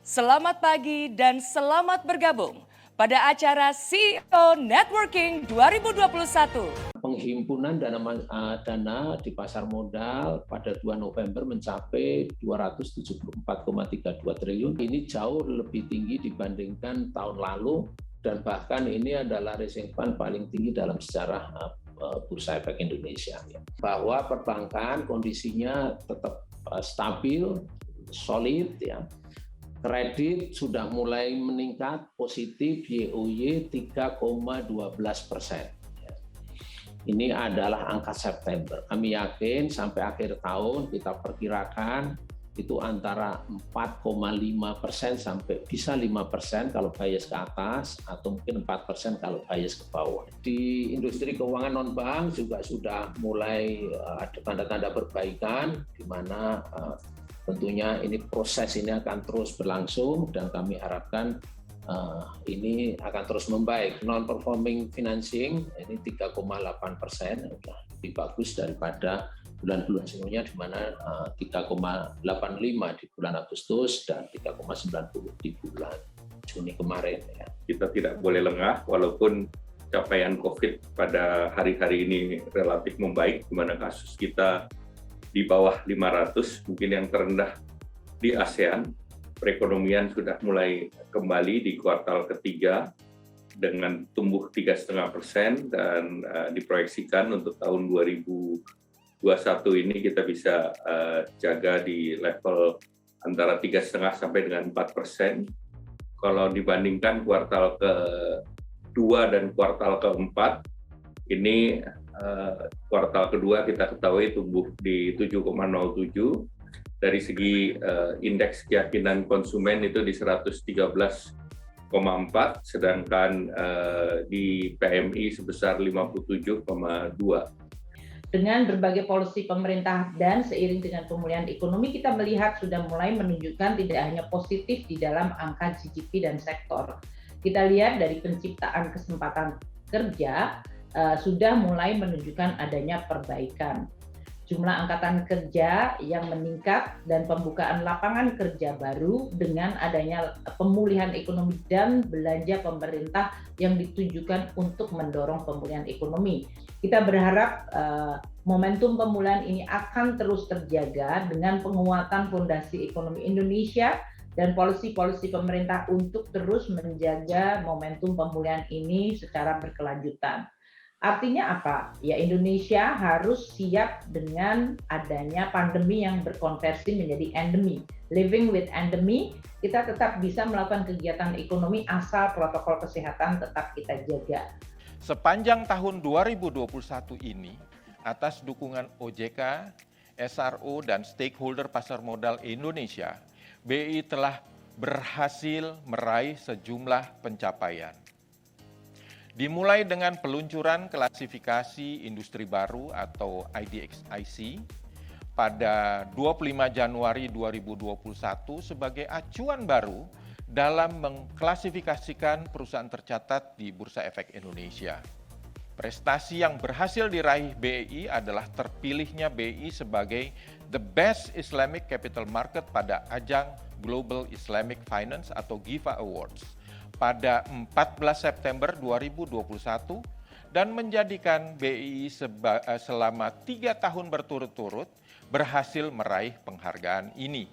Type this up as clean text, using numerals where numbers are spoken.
Selamat pagi dan selamat bergabung pada acara CEO Networking 2021. Penghimpunan dana di pasar modal pada 2 November mencapai 274,32 triliun. Ini jauh lebih tinggi dibandingkan tahun lalu dan bahkan ini adalah rising fund paling tinggi dalam sejarah Bursa Efek Indonesia. Bahwa perbankan kondisinya tetap stabil, solid ya. Kredit sudah mulai meningkat positif YoY 3,12%. Ini adalah angka September. Kami yakin sampai akhir tahun kita perkirakan itu antara 4,5% sampai bisa 5% kalau bias ke atas atau mungkin 4% kalau bias ke bawah. Di industri keuangan non-bank juga sudah mulai ada tanda-tanda perbaikan di mana tentunya proses ini akan terus berlangsung dan kami harapkan ini akan terus membaik. Non-performing financing ini 3,8%, lebih bagus daripada bulan-bulan sebelumnya di mana 3,85 di bulan Agustus dan 3,90 di bulan Juni kemarin. Ya. Kita tidak boleh lengah walaupun capaian COVID pada hari-hari ini relatif membaik, di mana kasus kita di bawah 500, mungkin yang terendah di ASEAN. Perekonomian sudah mulai kembali di kuartal ketiga dengan tumbuh 3,5% dan diproyeksikan untuk tahun 2021 ini kita bisa jaga di level antara 3,5 sampai dengan 4%. Kalau dibandingkan kuartal kedua dan kuartal keempat, ini kuartal kedua kita ketahui tumbuh di 7,07. Dari segi indeks keyakinan konsumen itu di 113,4, sedangkan di PMI sebesar 57,2. Dengan berbagai polisi pemerintah dan seiring dengan pemulihan ekonomi, kita melihat sudah mulai menunjukkan tidak hanya positif di dalam angka GDP dan sektor. Kita lihat dari penciptaan kesempatan kerja sudah mulai menunjukkan adanya perbaikan. Jumlah angkatan kerja yang meningkat dan pembukaan lapangan kerja baru dengan adanya pemulihan ekonomi dan belanja pemerintah yang ditujukan untuk mendorong pemulihan ekonomi. Kita berharap momentum pemulihan ini akan terus terjaga dengan penguatan fondasi ekonomi Indonesia dan polisi-polisi pemerintah untuk terus menjaga momentum pemulihan ini secara berkelanjutan. Artinya apa? Ya, Indonesia harus siap dengan adanya pandemi yang berkonversi menjadi endemi. Living with endemi, kita tetap bisa melakukan kegiatan ekonomi asal protokol kesehatan tetap kita jaga. Sepanjang tahun 2021 ini, atas dukungan OJK, SRO, dan stakeholder pasar modal Indonesia, BI telah berhasil meraih sejumlah pencapaian. Dimulai dengan peluncuran klasifikasi industri baru atau IDXIC pada 25 Januari 2021 sebagai acuan baru dalam mengklasifikasikan perusahaan tercatat di Bursa Efek Indonesia. Prestasi yang berhasil diraih BEI adalah terpilihnya BEI sebagai the best Islamic capital market pada ajang Global Islamic Finance atau GIFA Awards pada 14 September 2021 dan menjadikan BEI selama 3 tahun berturut-turut berhasil meraih penghargaan ini.